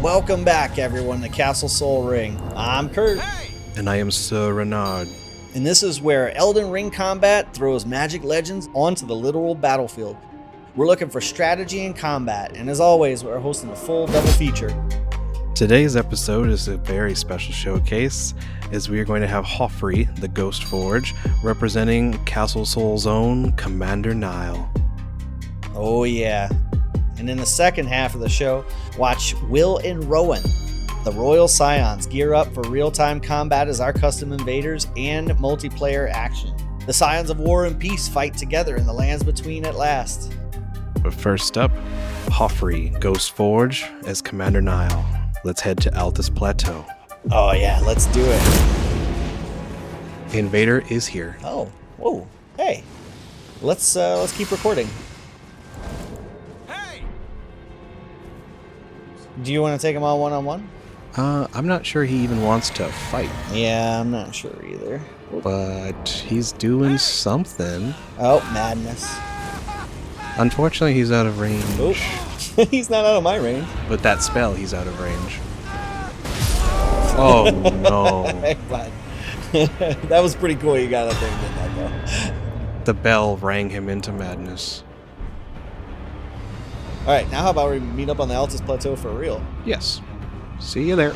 Welcome back, everyone, to Castle Sol Ring. I'm Kurt. And I am Sir Renard. And this is where Elden Ring combat throws Magic Legends onto the literal battlefield. We're looking for strategy and combat, and as always, we're hosting a full double feature. Today's episode is a very special showcase, as we are going to have Hofri, the Ghost Forge, representing Castle Sol's own Commander Niall. Oh yeah. And in the second half of the show, watch Will and Rowan, the Royal Scions, gear up for real-time combat as our custom invaders and multiplayer action. The Scions of War and Peace fight together in the lands between at last. But first up, Hofri, Ghost Forge, as Commander Niall. Let's head to Altus Plateau. Oh yeah, let's do it. The invader is here. Oh, whoa, hey. Let's keep recording. Do you want to take him on one-on-one? I'm not sure he even wants to fight. Yeah, I'm not sure either. But he's doing something. Oh, madness. Unfortunately, he's out of range. Oh, he's not out of my range. But that spell, he's out of range. Oh, no. That was pretty cool. You got a thing in that, though. The bell rang him into madness. All right, now how about we meet up on the Altus Plateau for real? Yes. See you there.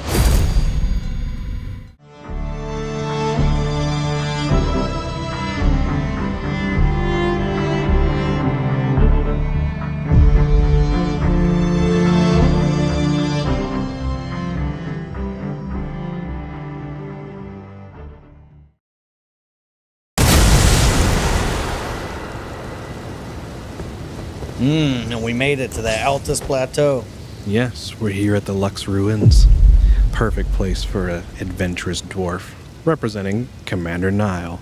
And we made it to the Altus Plateau. Yes, we're here at the Lux Ruins. Perfect place for an adventurous dwarf, representing Commander Niall.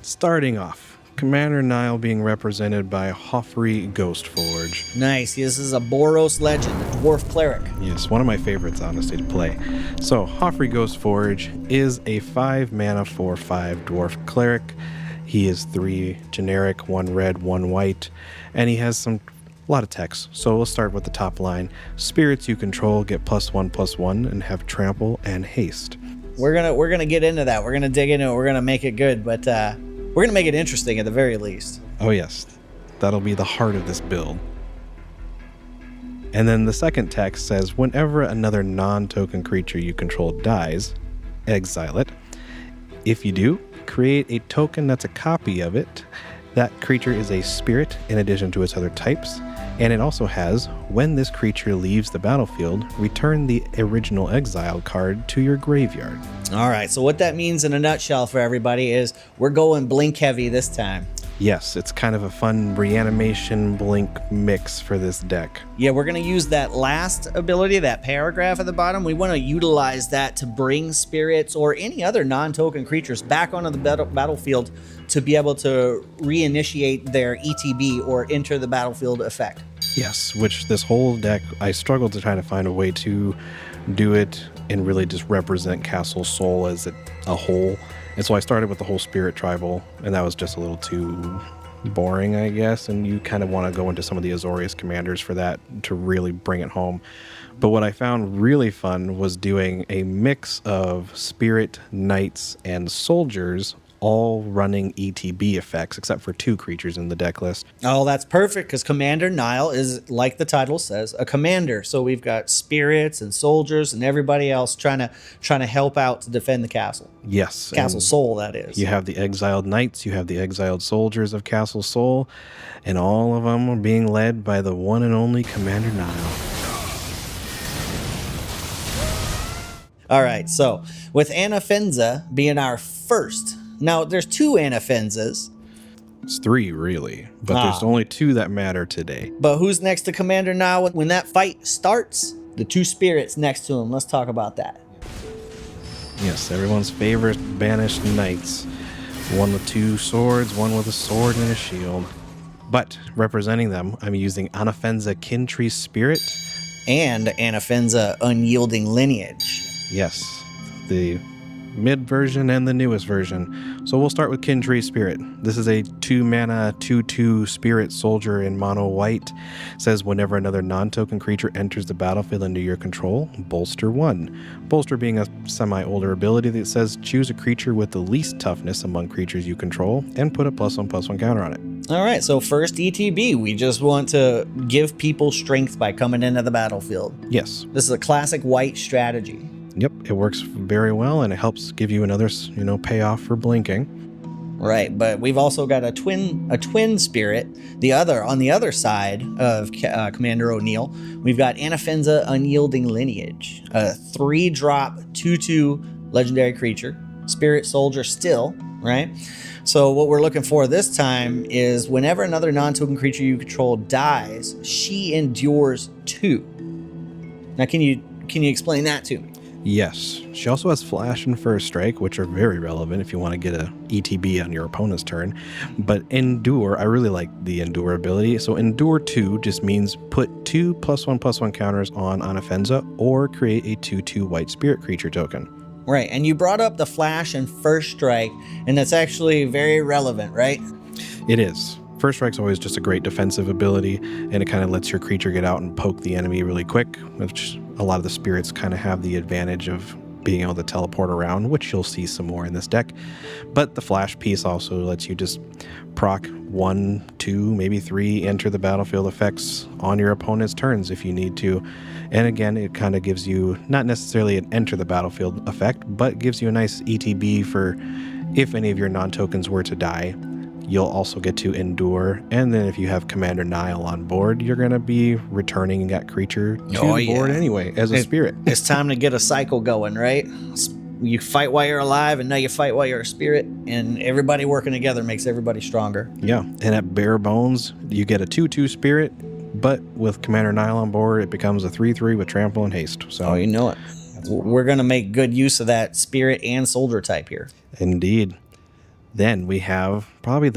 Starting off, Commander Niall being represented by Hofri Ghost Forge. Nice. This is a Boros legend, a dwarf cleric. Yes, one of my favorites, honestly, to play. So, Hofri Ghost Forge is a 5-mana 4/5 dwarf cleric. He is 3 generic, 1 red, 1 white, and he has a lot of text. So we'll start with the top line. Spirits you control get +1/+1 and have trample and haste. We're gonna get into that. We're gonna dig into it. We're gonna make it good, but we're gonna make it interesting at the very least. Oh yes, that'll be the heart of this build. And then the second text says, whenever another non-token creature you control dies, exile it. If you do, create a token that's a copy of it. That creature is a spirit in addition to its other types, and it also has, when this creature leaves the battlefield, return the original exile card to your graveyard. All right, so what that means in a nutshell for everybody is we're going blink heavy this time. Yes, it's kind of a fun reanimation blink mix for this deck. Yeah, we're going to use that last ability, that paragraph at the bottom. We want to utilize that to bring spirits or any other non-token creatures back onto the battlefield to be able to reinitiate their ETB or enter the battlefield effect. Yes, which this whole deck, I struggled to try to find a way to do it and really just represent Castle Sol as a whole. And so I started with the whole Spirit Tribal, and that was just a little too boring, I guess. And you kind of want to go into some of the Azorius commanders for that to really bring it home. But what I found really fun was doing a mix of Spirit, Knights, and Soldiers, all running ETB effects, except for 2 creatures in the deck list. Oh, that's perfect, because Commander Niall is, like the title says, a commander. So we've got spirits and soldiers and everybody else trying to help out to defend the castle. Yes. Castle Sol, that is. You have the exiled knights, you have the exiled soldiers of Castle Sol, and all of them are being led by the one and only Commander Niall. All right, so with Anafenza being our first. Now, there's 2 Anafenzas. It's 3, really, but there's only 2 that matter today. But who's next to Commander Niall when that fight starts? The 2 spirits next to him. Let's talk about that. Yes, everyone's favorite banished knights. One with 2 swords, one with a sword and a shield. But representing them, I'm using Anafenza Kintree Spirit. And Anafenza Unyielding Lineage. Yes, the mid version, and the newest version. So we'll start with Kin Tree Spirit. This is a 2-mana 2/2 Spirit Soldier in mono white. It says whenever another non-token creature enters the battlefield under your control, bolster 1. Bolster being a semi-older ability that says choose a creature with the least toughness among creatures you control and put a +1/+1 counter on it. All right, so first ETB, we just want to give people strength by coming into the battlefield. Yes. This is a classic white strategy. Yep, it works very well, and it helps give you another, payoff for blinking. Right, but we've also got a twin spirit. On the other side of Commander O'Neill, we've got Anafenza Unyielding Lineage, a 3-drop 2/2 legendary creature, Spirit Soldier still, right? So what we're looking for this time is whenever another non-token creature you control dies, she endures 2. Now, can you explain that to me? Yes. She also has Flash and First Strike, which are very relevant if you want to get a ETB on your opponent's turn. But Endure, I really like the Endure ability. So Endure 2 just means put 2 +1/+1 counters on Anafenza or create a 2/2 white spirit creature token. Right, and you brought up the Flash and First Strike, and that's actually very relevant, right? It is. First Strike's always just a great defensive ability, and it kind of lets your creature get out and poke the enemy really quick, which a lot of the spirits kind of have the advantage of being able to teleport around, which you'll see some more in this deck. But the Flash piece also lets you just proc 1, 2, maybe 3 enter the battlefield effects on your opponent's turns if you need to. And again, it kind of gives you not necessarily an enter the battlefield effect, but gives you a nice ETB for if any of your non-tokens were to die. You'll also get to endure, and then if you have Commander Niall on board, you're going to be returning that creature to the board anyway as a spirit. It's time to get a cycle going, right? You fight while you're alive, and now you fight while you're a spirit, and everybody working together makes everybody stronger. Yeah, and at bare bones, you get a 2/2 spirit, but with Commander Niall on board, it becomes a 3/3 with trample and haste. So you know it. We're going to make good use of that spirit and soldier type here. Indeed. Then we have probably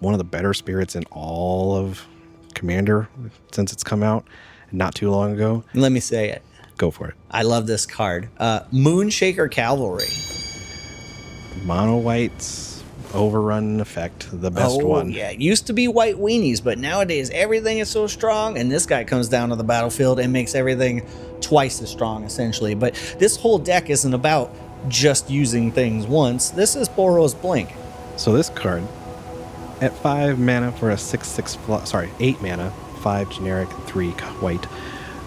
one of the better spirits in all of Commander since it's come out not too long ago. Let me say it. Go for it. I love this card. Moonshaker Cavalry. Mono whites, overrun effect, the best one. Yeah, it used to be white weenies, but nowadays everything is so strong, and this guy comes down to the battlefield and makes everything twice as strong, essentially. But this whole deck isn't about just using things once. This is Boros Blink. So this card, at 5 mana for a 8 mana, 5 generic, 3 white,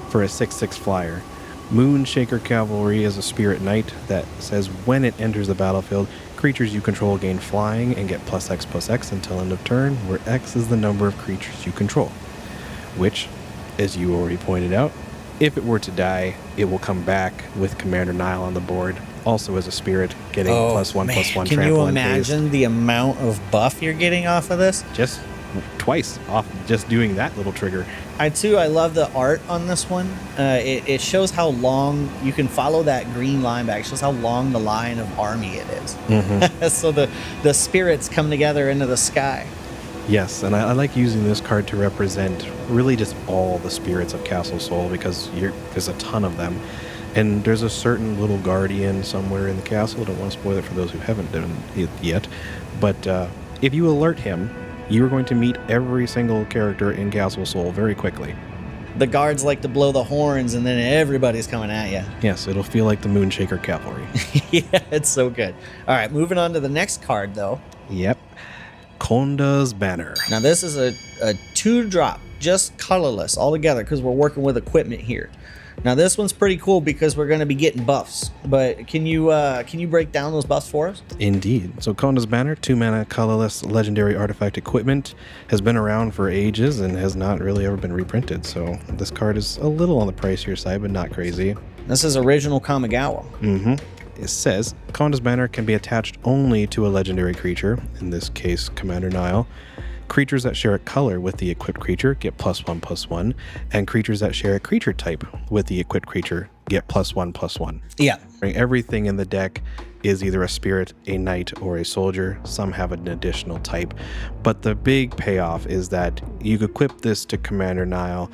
for a 6/6 flyer. Moonshaker Cavalry is a spirit knight that says when it enters the battlefield, creatures you control gain flying and get +X/+X until end of turn, where X is the number of creatures you control. Which, as you already pointed out, if it were to die, it will come back with Commander Niall on the board, also as a spirit, getting +1/+1 Can trample you and haste. imagine the amount of buff you're getting off of this? Just twice off just doing that little trigger. I love the art on this one. It shows how long you can follow that green line back. It shows how long the line of army it is. Mm-hmm. So the spirits come together into the sky. Yes, and I like using this card to represent really just all the spirits of Castle Sol because there's a ton of them. And there's a certain little guardian somewhere in the castle. I don't want to spoil it for those who haven't done it yet. But if you alert him, you're going to meet every single character in Castle Sol very quickly. The guards like to blow the horns, and then everybody's coming at you. Yes, it'll feel like the Moonshaker Cavalry. Yeah, it's so good. All right, moving on to the next card, though. Yep. Konda's Banner. Now, this is a 2-drop, just colorless altogether, because we're working with equipment here. Now, this one's pretty cool because we're going to be getting buffs. But can you break down those buffs for us? Indeed. So Konda's Banner, 2-mana colorless legendary artifact equipment, has been around for ages and has not really ever been reprinted. So this card is a little on the pricier side, but not crazy. This is original Kamigawa. Mm-hmm. It says, Konda's Banner can be attached only to a legendary creature, in this case, Commander Niall. Creatures that share a color with the equipped creature get +1/+1, and creatures that share a creature type with the equipped creature get +1/+1. Yeah. Everything in the deck is either a spirit, a knight, or a soldier. Some have an additional type. But the big payoff is that you equip this to Commander Niall,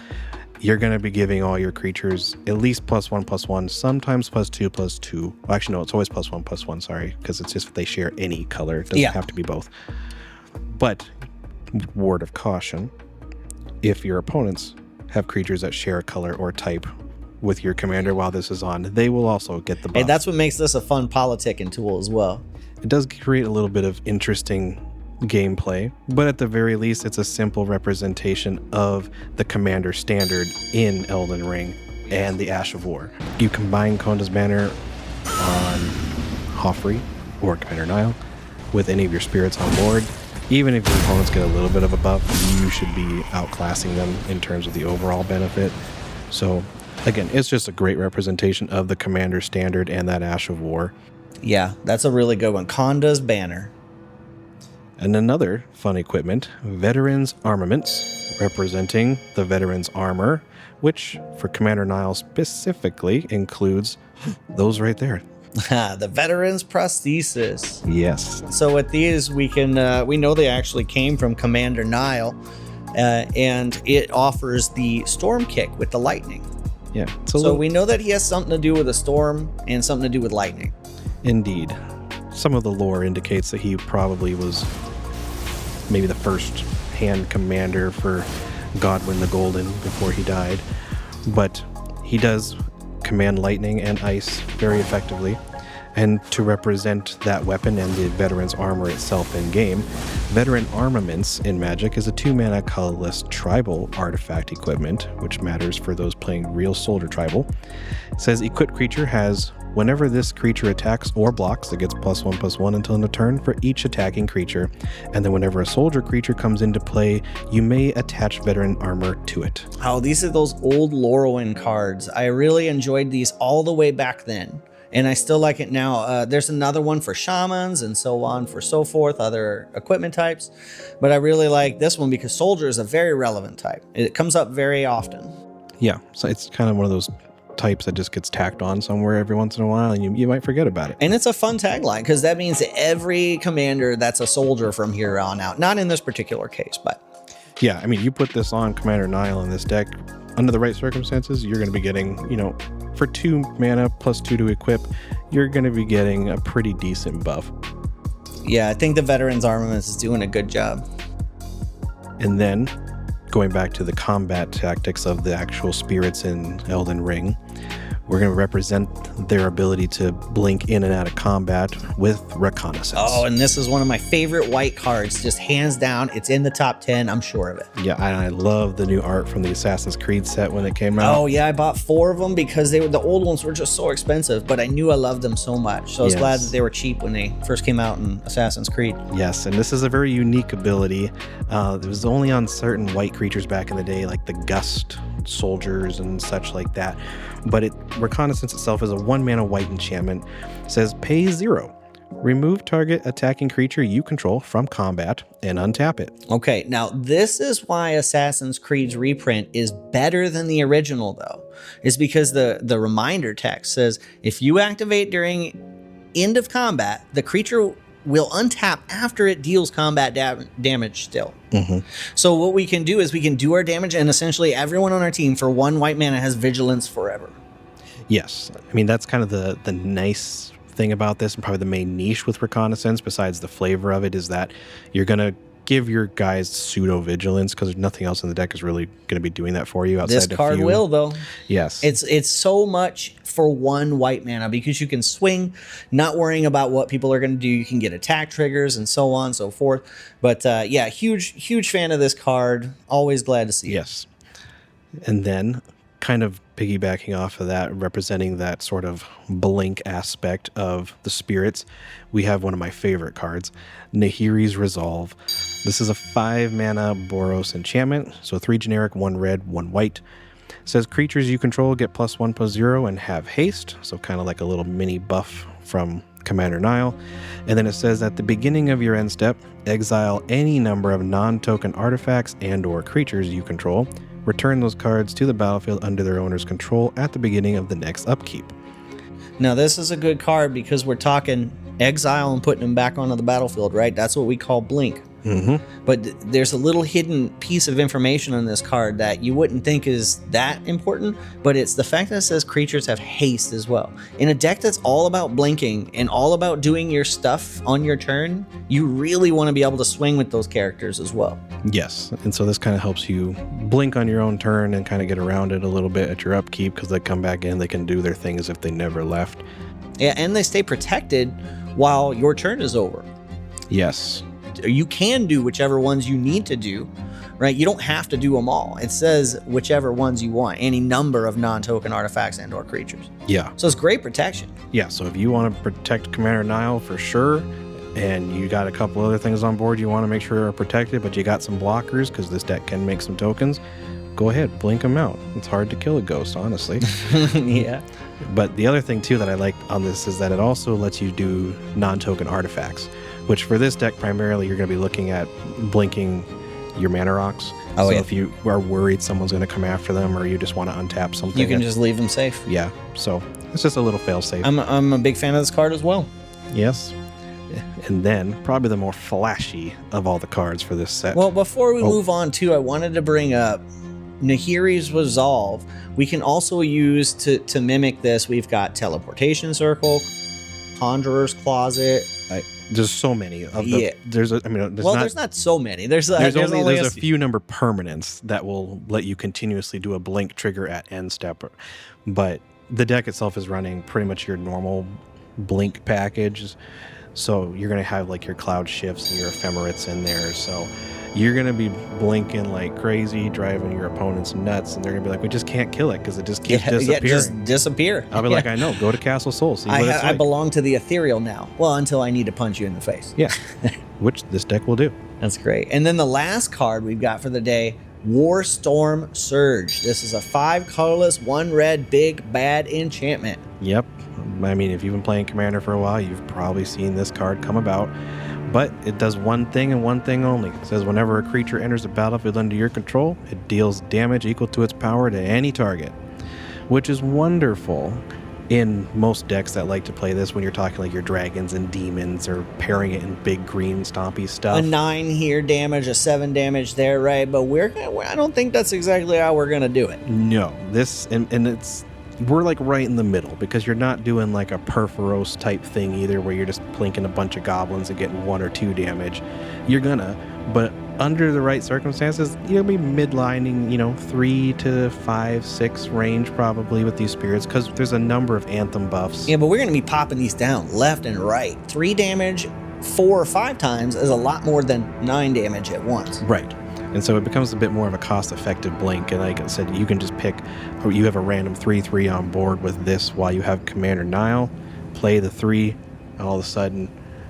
you're going to be giving all your creatures at least +1/+1, sometimes +2/+2. Well, actually, no, it's always +1/+1, sorry, because it's just if they share any color. It doesn't have to be both. But, word of caution, if your opponents have creatures that share a color or type with your commander while this is on, they will also get the buff. And that's what makes this a fun politicking tool as well. It does create a little bit of interesting gameplay, but at the very least, it's a simple representation of the commander standard in Elden Ring and the Ash of War. You combine Konda's Banner on Hofri or Commander Niall with any of your spirits on board. Even if your opponents get a little bit of a buff, you should be outclassing them in terms of the overall benefit. So again, it's just a great representation of the commander standard and that Ash of War. Yeah, that's a really good one. Konda's Banner. And another fun equipment, Veterans Armaments, representing the Veterans Armor, which for Commander Niall specifically includes those right there. The Veterans Prosthesis. Yes. So with these, we know they actually came from Commander Niall, and it offers the Storm Kick with the lightning. Yeah. So we know that he has something to do with a storm and something to do with lightning. Indeed. Some of the lore indicates that he probably was maybe the first hand commander for Godwyn the Golden before he died. But he does command lightning and ice very effectively. And to represent that weapon and the Veteran's Armor itself in game, Veteran Armaments in Magic is a 2-mana colorless tribal artifact equipment, which matters for those playing real Soldier Tribal. It says equipped creature has, whenever this creature attacks or blocks, it gets +1/+1 until end of turn for each attacking creature. And then whenever a soldier creature comes into play, you may attach Veteran Armor to it. Oh, these are those old Lorwyn cards. I really enjoyed these all the way back then. And I still like it now. There's another one for shamans and so on, for so forth, other equipment types. But I really like this one because soldier is a very relevant type. It comes up very often. Yeah, so it's kind of one of those types that just gets tacked on somewhere every once in a while, and you might forget about it. And it's a fun tagline because that means every commander that's a soldier from here on out. Not in this particular case, but... Yeah, I mean, you put this on Commander Niall in this deck, under the right circumstances, you're going to be getting, for 2 mana +2 to equip, you're going to be getting a pretty decent buff. Yeah, I think the Veterans Armaments is doing a good job. And then, going back to the combat tactics of the actual spirits in Elden Ring, we're going to represent their ability to blink in and out of combat with Reconnaissance. Oh, and this is one of my favorite white cards, just hands down. It's in the top 10, I'm sure of it. Yeah, I love the new art from the Assassin's Creed set when it came out. Oh, yeah, I bought 4 of them because the old ones were just so expensive, but I knew I loved them so much. So I was glad that they were cheap when they first came out in Assassin's Creed. Yes, and this is a very unique ability. It was only on certain white creatures back in the day, like the Gust soldiers and such like that. But Reconnaissance itself is a 1-mana white enchantment. It says pay 0. Remove target attacking creature you control from combat and untap it. Okay, now this is why Assassin's Creed's reprint is better than the original, though. Is because the reminder text says if you activate during end of combat, the creature will untap after it deals combat damage still. Mm-hmm. So what we can do is we can do our damage, and essentially everyone on our team for 1 white mana has vigilance forever. Yes, I mean that's kind of the nice thing about this, and probably the main niche with Reconnaissance, besides the flavor of it, is that you're gonna give your guys pseudo vigilance because nothing else in the deck is really going to be doing that for you. Outside this card will, though. Yes, it's so much for 1 white mana because you can swing, not worrying about what people are going to do. You can get attack triggers and so on and so forth. But yeah, huge fan of this card. Always glad to see it. Yes, and then kind of piggybacking off of that, representing that sort of blink aspect of the spirits, we have one of my favorite cards, Nahiri's Resolve. This is a 5-mana Boros enchantment, so 3 generic, 1 red, 1 white. It says creatures you control get +1/+0 and have haste, so kind of like a little mini buff from Commander Niall. And then it says at the beginning of your end step, exile any number of non-token artifacts and or creatures you control. Return those cards to the battlefield under their owner's control at the beginning of the next upkeep. Now this is a good card because we're talking exile and putting them back onto the battlefield, right? That's what we call blink. But there's a little hidden piece of information on this card that you wouldn't think is that important, but it's the fact that it says creatures have haste as well. In a deck that's all about blinking and all about doing your stuff on your turn, you really want to be able to swing with those characters as well. Yes, and so this kind of helps you blink on your own turn and kind of get around it a little bit at your upkeep, because they come back in, they can do their thing as if they never left. Yeah, and they stay protected while your turn is over. Yes. You can do whichever ones you need to do, right? You don't have to do them all. It says whichever ones you want, any number of non-token artifacts and or creatures. Yeah. So it's great protection. Yeah, so if you want to protect Commander Niall for sure, and you got a couple other things on board you want to make sure are protected, but you got some blockers because this deck can make some tokens, go ahead, blink them out. It's hard to kill a ghost, honestly. Yeah. But the other thing too that I like on this is that it also lets you do non-token artifacts, which for this deck primarily you're going to be looking at blinking your mana rocks. Oh, so yeah. if you are worried someone's going to come after them, or you just want to untap something, You can just leave them safe. yeah. So it's just a little fail-safe. I'm a big fan of this card as well. Yes. And then probably the more flashy of all the cards for this set. Well, before we move on too, I wanted to bring up Nahiri's Resolve. We can also use to mimic this. We've got Teleportation Circle, Conjurer's Closet. There's so many of the. Yeah. There's Not so many. There's only a few number permanents that will let you continuously do a blink trigger at end step, but the deck itself is running pretty much your normal blink package. So you're gonna have like your cloud shifts and your ephemerates in there. So you're gonna be blinking like crazy, driving your opponents nuts, and they're gonna be like, "We just can't kill it because it just keeps disappearing." Just disappear. I'll be like, "I know. Go to Castle Soul. See what it's like." I belong to the ethereal now. Well, until I need to punch you in the face. Yeah, which this deck will do. That's great. And then the last card we've got for the day, War Storm Surge. This is a 5 colorless, 1 red, big bad enchantment. Yep. I mean, if you've been playing Commander for a while, you've probably seen this card come about. But it does one thing and one thing only. It says whenever a creature enters the battlefield under your control, it deals damage equal to its power to any target, which is wonderful in most decks that like to play this when you're talking like your dragons and demons, or pairing it in big green stompy stuff. A 9 here damage, a 7 damage there, right? But I don't think that's exactly how we're going to do it. No, this, and it's, we're like right in the middle, because you're not doing like a Perforos type thing either, where you're just plinking a bunch of goblins and getting 1 or 2 damage. You're gonna, but under the right circumstances, you'll be midlining, 3 to 5, 6 range probably with these spirits, because there's a number of anthem buffs. Yeah, but we're going to be popping these down left and right. 3 damage 4 or 5 times is a lot more than 9 damage at once. Right. And so it becomes a bit more of a cost-effective blink. And like I said, you can just pick, or you have a random 3/3 on board with this while you have Commander Niall, play the 3, and all of a sudden,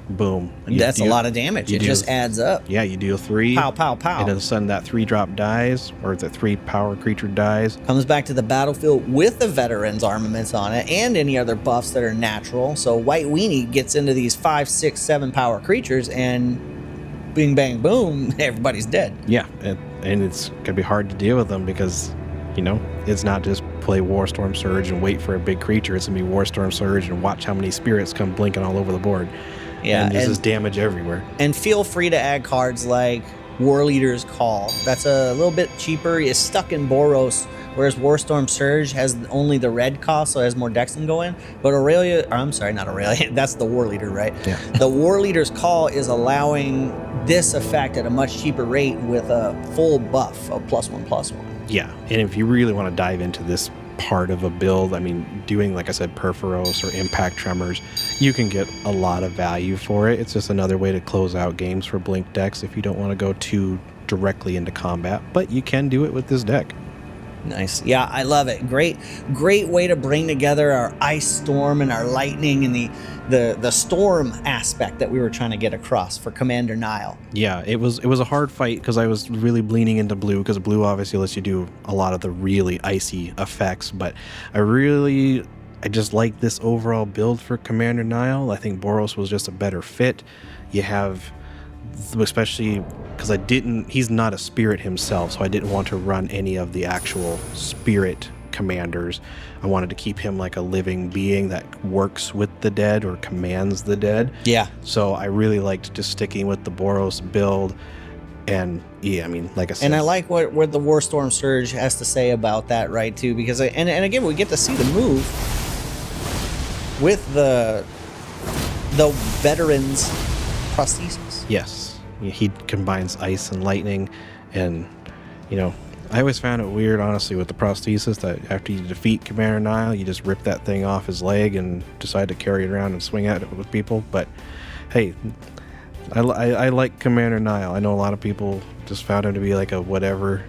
boom. That's a lot of damage. It just adds up. Yeah, you deal 3. Pow, pow, pow. And all of a sudden that 3-drop dies, or the 3 power creature dies. Comes back to the battlefield with the veterans armaments on it and any other buffs that are natural. So White Weenie gets into these 5, 6, 7 power creatures, and bing, bang, boom, everybody's dead. Yeah, and it's going to be hard to deal with them because, it's not just play Warstorm Surge and wait for a big creature. It's going to be Warstorm Surge and watch how many spirits come blinking all over the board. Yeah, and there's just damage everywhere. And feel free to add cards like War Leader's Call. That's a little bit cheaper. It's stuck in Boros, whereas Warstorm Surge has only the red cost, so it has more decks than go in. But not Aurelia, that's the War Leader, right? Yeah. The War Leader's Call is allowing this effect at a much cheaper rate with a full buff of +1/+1. Yeah, and if you really want to dive into this part of a build, I mean, doing, like I said, Perforos or Impact Tremors, you can get a lot of value for it. It's just another way to close out games for Blink decks if you don't want to go too directly into combat, but you can do it with this deck. Nice. Yeah, I love it. Great way to bring together our ice storm and our lightning and the storm aspect that we were trying to get across for Commander Niall. Yeah, it was a hard fight because I was really leaning into blue, because blue obviously lets you do a lot of the really icy effects, but I just like this overall build for Commander Niall. I think Boros was just a better fit. You have, especially because he's not a spirit himself, so I didn't want to run any of the actual spirit commanders. I wanted to keep him like a living being that works with the dead or commands the dead. Yeah. So I really liked just sticking with the Boros build. And yeah, I mean, like I said, And I like what the Warstorm Surge has to say about that, right, too, because and again, we get to see the move with the veterans prosthesis. yes, he combines ice and lightning, and you know, I always found it weird, honestly, with the prosthesis that after you defeat Commander Niall, you just rip that thing off his leg and decide to carry it around and swing at it with people. But hey, I like Commander Niall. I know a lot of people just found him to be like a whatever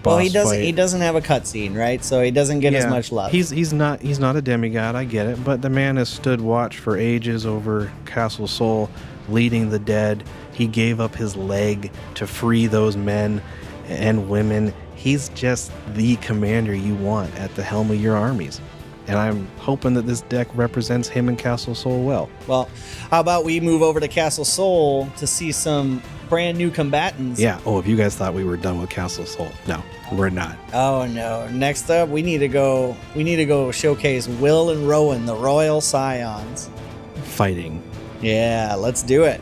boss. Well, he doesn't. fight. He doesn't have a cutscene, right? So he doesn't get as much love. He's not a demigod. I get it, but the man has stood watch for ages over Castle Sol, leading the dead. He gave up his leg to free those men and women. He's just the commander you want at the helm of your armies. And I'm hoping that this deck represents him and Castle Sol well. Well, how about we move over to Castle Sol to see some brand new combatants? Yeah. Oh, if you guys thought we were done with Castle Sol, no, we're not. Oh no. Next up, we need to go showcase Will and Rowan, the Royal Scions. Fighting. Yeah, let's do it.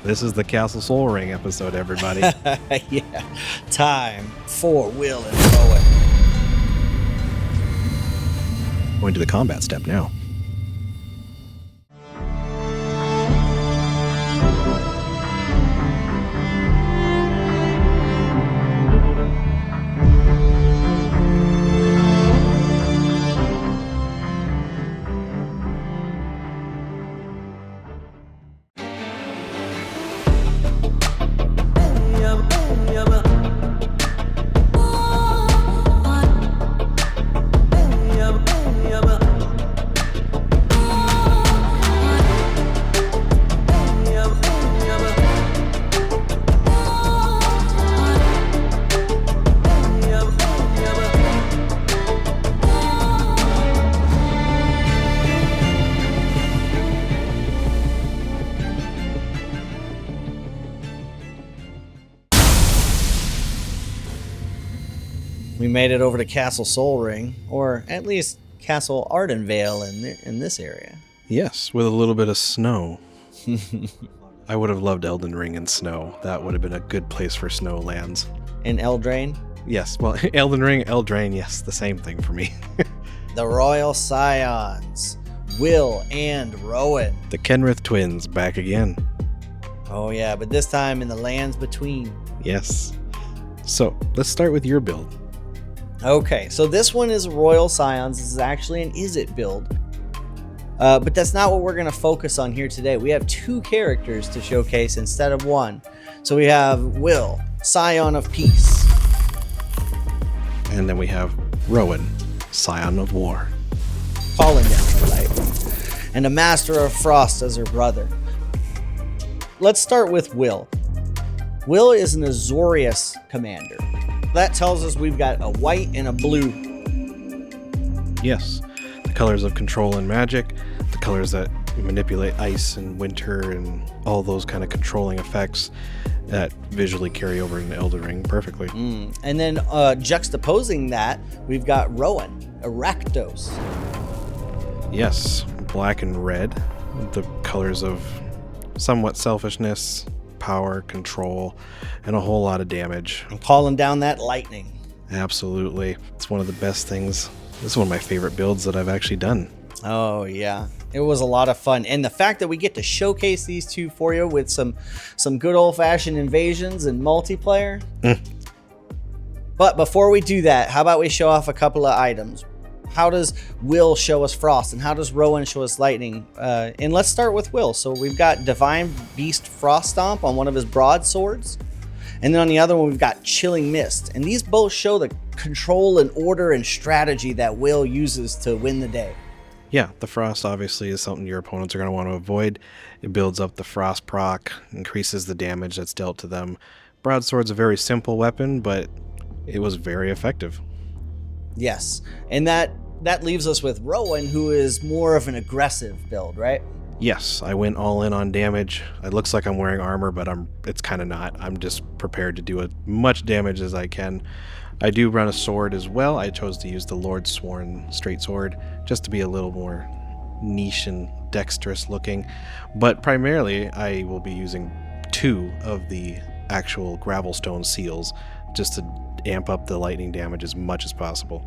This is the Castle Sol Ring episode, everybody. Yeah. Time for Will and Rowan. Going to the combat step now. We made it over to Castle Sol Ring, or at least Castle Ardenvale in this area. Yes, with a little bit of snow. I would have loved Elden Ring in snow. That would have been a good place for snow lands. In Eldraine, Yes, well, Elden Ring, Eldraine, yes, the same thing for me. the Royal Scions, Will and Rowan. The Kenrith twins back again. Oh yeah, but this time in the lands between. Yes. So let's start with your build. Okay, so this one is Royal Scions. This is actually an Is-It build. But that's not what we're going to focus on here today. We have two characters to showcase instead of one. So we have Will, Scion of Peace. And then we have Rowan, Scion of War. Fallen down the light. And a Master of Frost as her brother. Let's start with Will. Will is an Azorius commander. That tells us we've got a white and a blue. Yes, the colors of control and magic, the colors that manipulate ice and winter and all those kind of controlling effects that visually carry over in Elden Ring perfectly. And then juxtaposing that, we've got Rowan, Rakdos. Yes, black and red, the colors of somewhat selfishness, power, control, and a whole lot of damage. And calling down that lightning. Absolutely. It's one of the best things. This is one of my favorite builds that I've actually done. Oh yeah, it was a lot of fun, and the fact that we get to showcase these two for you with some good old-fashioned invasions and multiplayer. But before we do that, how about we show off a couple of items? How does Will show us frost, and how does Rowan show us lightning? And let's start with Will. So we've got Divine Beast Frost Stomp on one of his broadswords, and then on the other one we've got Chilling Mist, and these both show the control and order and strategy that Will uses to win the day. Yeah, the frost obviously is something your opponents are going to want to avoid. It builds up the frost proc, increases the damage that's dealt to them. Broadsword's a very simple weapon, but it was very effective. Yes, and that leaves us with Rowan, who is more of an aggressive build, right? Yes, I went all in on damage. It looks like I'm wearing armor, but it's kind of not. I'm just prepared to do as much damage as I can. I do run a sword as well. I chose to use the Lord Sworn straight sword just to be a little more niche and dexterous looking. But primarily, I will be using 2 of the actual gravelstone seals just to amp up the lightning damage as much as possible.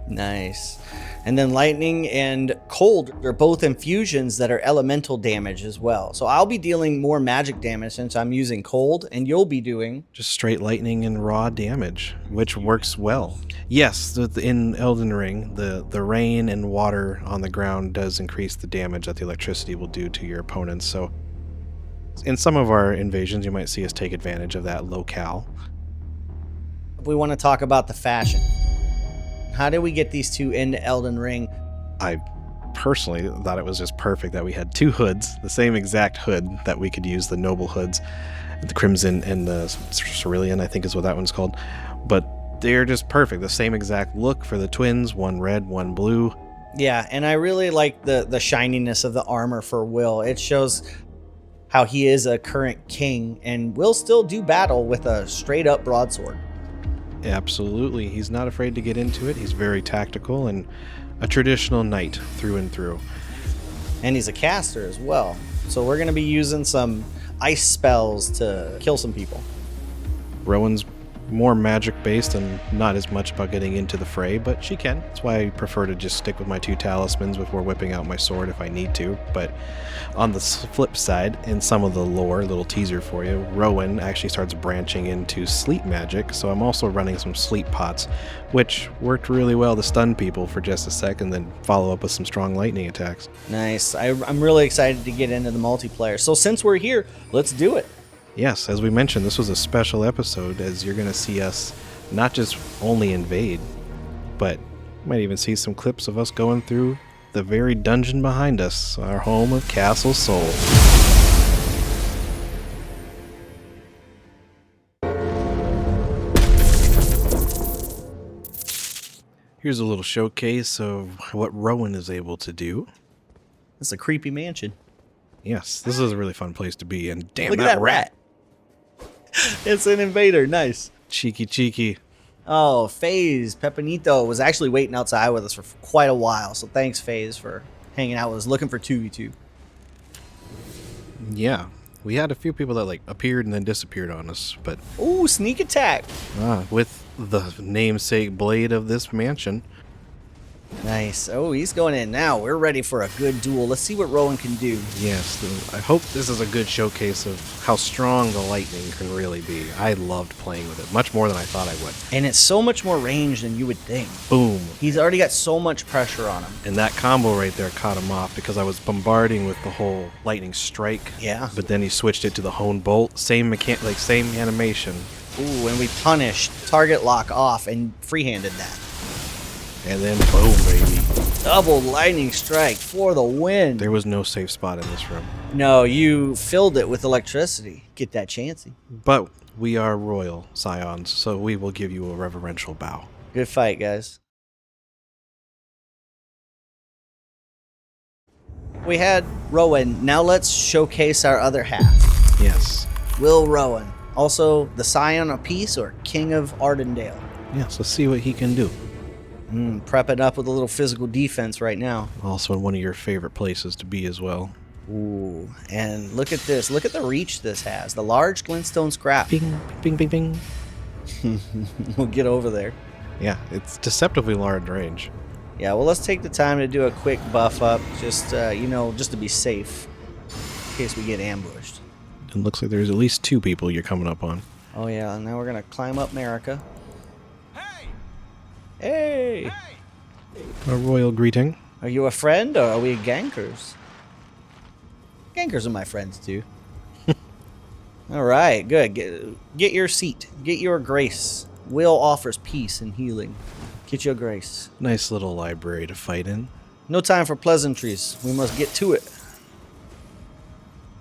Nice. And then lightning and cold are both infusions that are elemental damage as well. So I'll be dealing more magic damage since I'm using cold, and you'll be doing just straight lightning and raw damage, which works well. Yes, in Elden Ring, the rain and water on the ground does increase the damage that the electricity will do to your opponents. So in some of our invasions, you might see us take advantage of that locale. We want to talk about the fashion. How did we get these two into Elden Ring? I personally thought it was just perfect that we had 2 hoods, the same exact hood that we could use, the noble hoods, the Crimson and the Cerulean, I think is what that one's called. But they're just perfect, the same exact look for the twins, one red, one blue. Yeah, and I really like the shininess of the armor for Will. It shows how he is a current king and will still do battle with a straight up broadsword. Absolutely. He's not afraid to get into it. He's very tactical and a traditional knight through and through. And he's a caster as well. So we're going to be using some ice spells to kill some people. Rowan's more magic based and not as much about getting into the fray, but she can. That's why I prefer to just stick with my 2 talismans before whipping out my sword if I need to. But on the flip side, in some of the lore, little teaser for you, Rowan actually starts branching into sleep magic, so I'm also running some sleep pots, which worked really well to stun people for just a second, then follow up with some strong lightning attacks. Nice. I'm really excited to get into the multiplayer. So since we're here, let's do it. Yes, as we mentioned, this was a special episode, as you're going to see us not just only invade, but you might even see some clips of us going through the very dungeon behind us, our home of Castle Sol. Here's a little showcase of what Rowan is able to do. It's a creepy mansion. Yes, this is a really fun place to be, and damn, Look at that rat. It's an invader. Nice. Cheeky. Oh, FaZe Pepinito was actually waiting outside with us for quite a while. So thanks, FaZe, for hanging out with us, looking for 2v2. Yeah, we had a few people that appeared and then disappeared on us, but Ooh, sneak attack. with the namesake blade of this mansion. Nice. Oh, he's going in now. We're ready for a good duel. Let's see what Rowan can do. Yes, I hope this is a good showcase of how strong the lightning can really be. I loved playing with it, much more than I thought I would. And it's so much more range than you would think. Boom. He's already got so much pressure on him. And that combo right there caught him off because I was bombarding with the whole lightning strike. Yeah. But then he switched it to the hone bolt. Same same animation. Ooh, and we punished target lock off and free-handed that. And then boom, baby. Double lightning strike for the win. There was no safe spot in this room. No, you filled it with electricity. Get that chancy. But we are Royal Scions, so we will give you a reverential bow. Good fight, guys. We had Rowan. Now let's showcase our other half. Yes. Will Rowan. Also the Scion of Peace or King of Ardendale. Yes, let's see what he can do. Prepping up with a little physical defense right now. Also in one of your favorite places to be as well. Ooh, and look at this. Look at the reach this has. The large glintstone scrap. Bing, bing, bing, bing. We'll get over there. Yeah, it's deceptively large range. Yeah, well, let's take the time to do a quick buff up, just just to be safe, in case we get ambushed. It looks like there's at least 2 people you're coming up on. Oh yeah, and now we're gonna climb up America. Hey! A royal greeting. Are you a friend, or are we gankers? Gankers are my friends too. All right, good. Get your seat. Get your grace. Will offers peace and healing. Get your grace. Nice little library to fight in. No time for pleasantries. We must get to it.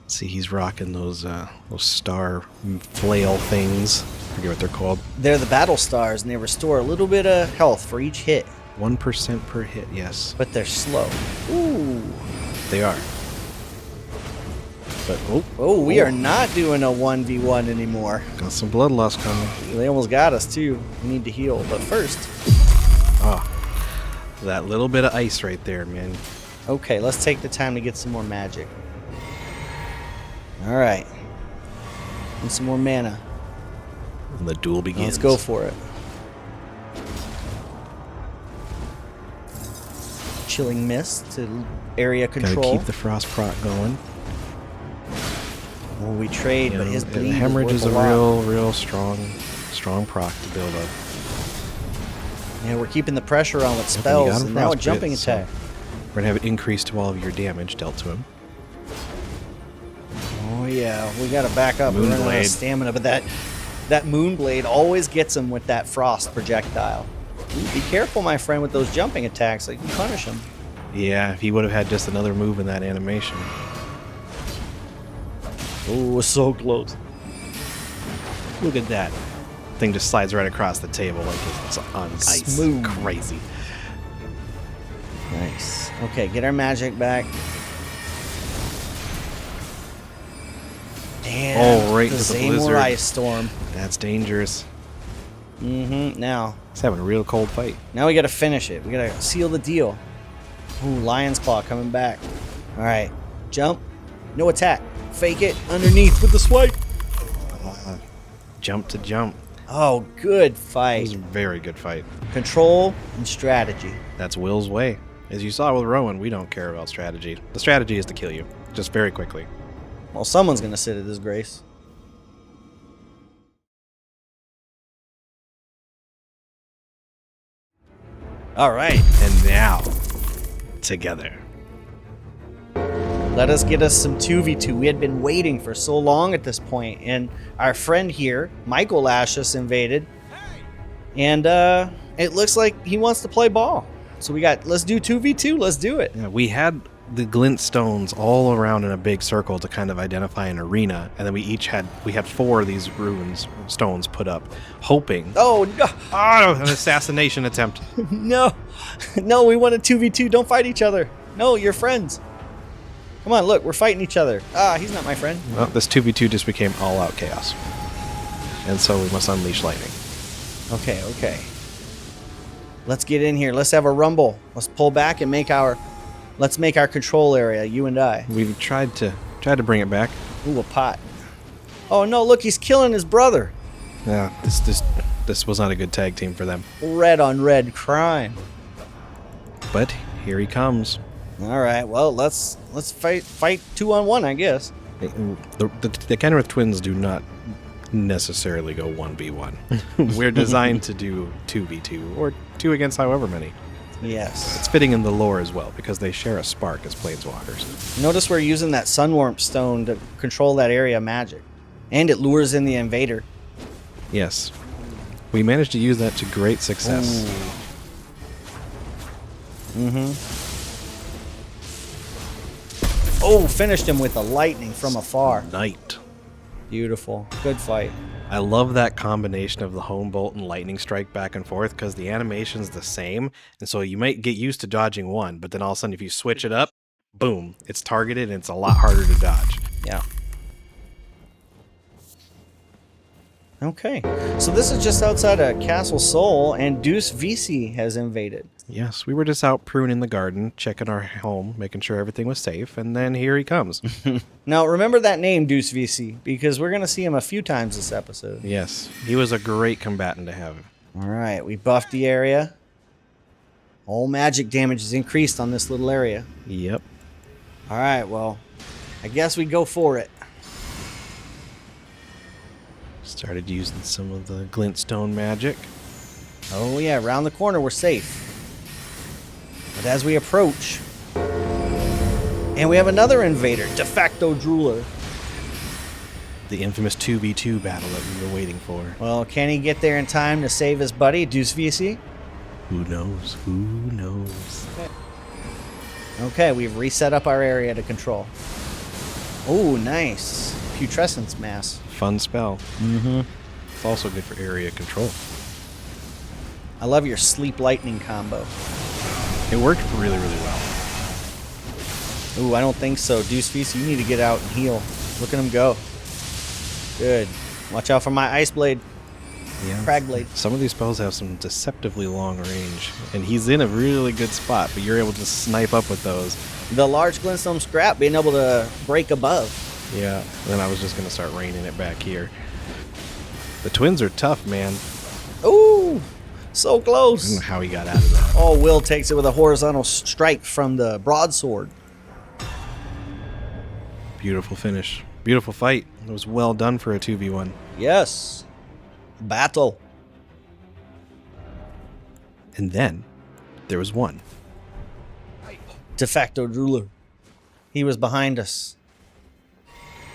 See, he's rocking those star flail things. I forget what they're called. They're the battle stars, and they restore a little bit of health for each hit. 1% per hit, yes. But they're slow. Ooh. They are. But We are not doing a 1v1 anymore. got some bloodlust coming. They almost got us too. We need to heal, but first. That little bit of ice right there, man. Okay, let's take the time to get some more magic. All right. And some more mana. And the duel begins. Let's go for it. Chilling mist to area control. Gotta keep the frost proc going. Well, we trade, but his bleed hemorrhage is a lot. real strong proc to build up. Yeah, we're keeping the pressure on with Yep, and you spells, got him and now a frostbite, jumping so attack. We're gonna have an increase to all of your damage dealt to him. Oh yeah, we gotta back up. We're running out of Moonblade. stamina, but that Moonblade always gets him with that frost projectile. Ooh, be careful, my friend, with those jumping attacks. Like, you can punish him. Yeah, if he would have had just another move in that animation. Oh, so close. Look at that. Thing just slides right across the table like it's on ice. Smooth. Crazy. Nice. Okay, get our magic back. Damn. Oh, right the into the Zamor blizzard. Ice Storm. That's dangerous. Now He's having a real cold fight. we gotta finish it. We gotta seal the deal. Ooh, Lion's Claw coming back. All right, jump. No attack. Fake it underneath with the swipe. Jump to jump. Oh, good It was fight. a very good fight. Control and strategy. That's Will's way. As you saw with Rowan, we don't care about strategy. The strategy is to kill you, just very quickly. Well, someone's gonna sit at his grace. All right. And now, together. Let us get us some 2v2. We had been waiting for so long at this point, and our friend here, Michael Lashus, invaded. And it looks like he wants to play ball. So let's do 2v2. Let's do it. Yeah, we had the glint stones all around in a big circle to kind of identify an arena, and then we had 4 of these stones put up, hoping. Oh, no. Oh, an assassination attempt. No. No, we want a 2v2. Don't fight each other. No, you're friends. Come on, look, we're fighting each other. Ah, he's not my friend. Well, this 2v2 just became all-out chaos. And so we must unleash lightning. Okay. Let's get in here. Let's have a rumble. Let's pull back and let's make our control area, you and I. We've tried to bring it back. Ooh, a pot. Oh no, look, he's killing his brother. Yeah, this was not a good tag team for them. Red on red crime. But here he comes. All right, well, let's fight 2-on-1, I guess. The Kenrith twins do not necessarily go 1v1. We're designed to do 2v2 or 2 against however many. Yes. It's fitting in the lore as well because they share a spark as planeswalkers. Notice we're using that Sunwarp stone to control that area magic. And it lures in the invader. Yes. We managed to use that to great success. Oh, finished him with the lightning from afar. Knight. Beautiful. Good fight. I love that combination of the home bolt and lightning strike back and forth because the animation's the same, and so you might get used to dodging one, but then all of a sudden if you switch it up, boom, it's targeted and it's a lot harder to dodge. Yeah. Okay. So this is just outside of Castle Sol, and Deuce VC has invaded. Yes, we were just out pruning the garden, checking our home, making sure everything was safe, and then here he comes. Now, remember that name, Deuce VC, because we're going to see him a few times this episode. Yes, he was a great combatant to have. All right, we buffed the area. All magic damage is increased on this little area. Yep. All right, well, I guess we go for it. Started using some of the glintstone magic. Oh, yeah, around the corner, we're safe. But as we approach, and we have another invader, de facto drooler. The infamous 2v2 battle that we were waiting for. Well, can he get there in time to save his buddy, Deuce VC? Who knows? Who knows? Okay, we've reset up our area to control. Oh, nice. Putrescence mass. Fun spell. Mm-hmm. It's also good for area control. I love your sleep lightning combo. It worked really, really well. Ooh, I don't think so. Deuce VC, you need to get out and heal. Look at him go. Good. Watch out for my ice blade. Yeah. Crag blade. Some of these spells have some deceptively long range, and he's in a really good spot, but you're able to snipe up with those. The large glintstone scrap being able to break above. Yeah. And then I was just going to start raining it back here. The twins are tough, man. Ooh, so I close. don't know how he got out of that. Oh, Will takes it with a horizontal strike from the broadsword. Beautiful finish. Beautiful fight. It was well done for a 2v1. Yes. Battle. And then there was one. De facto ruler. He was behind us.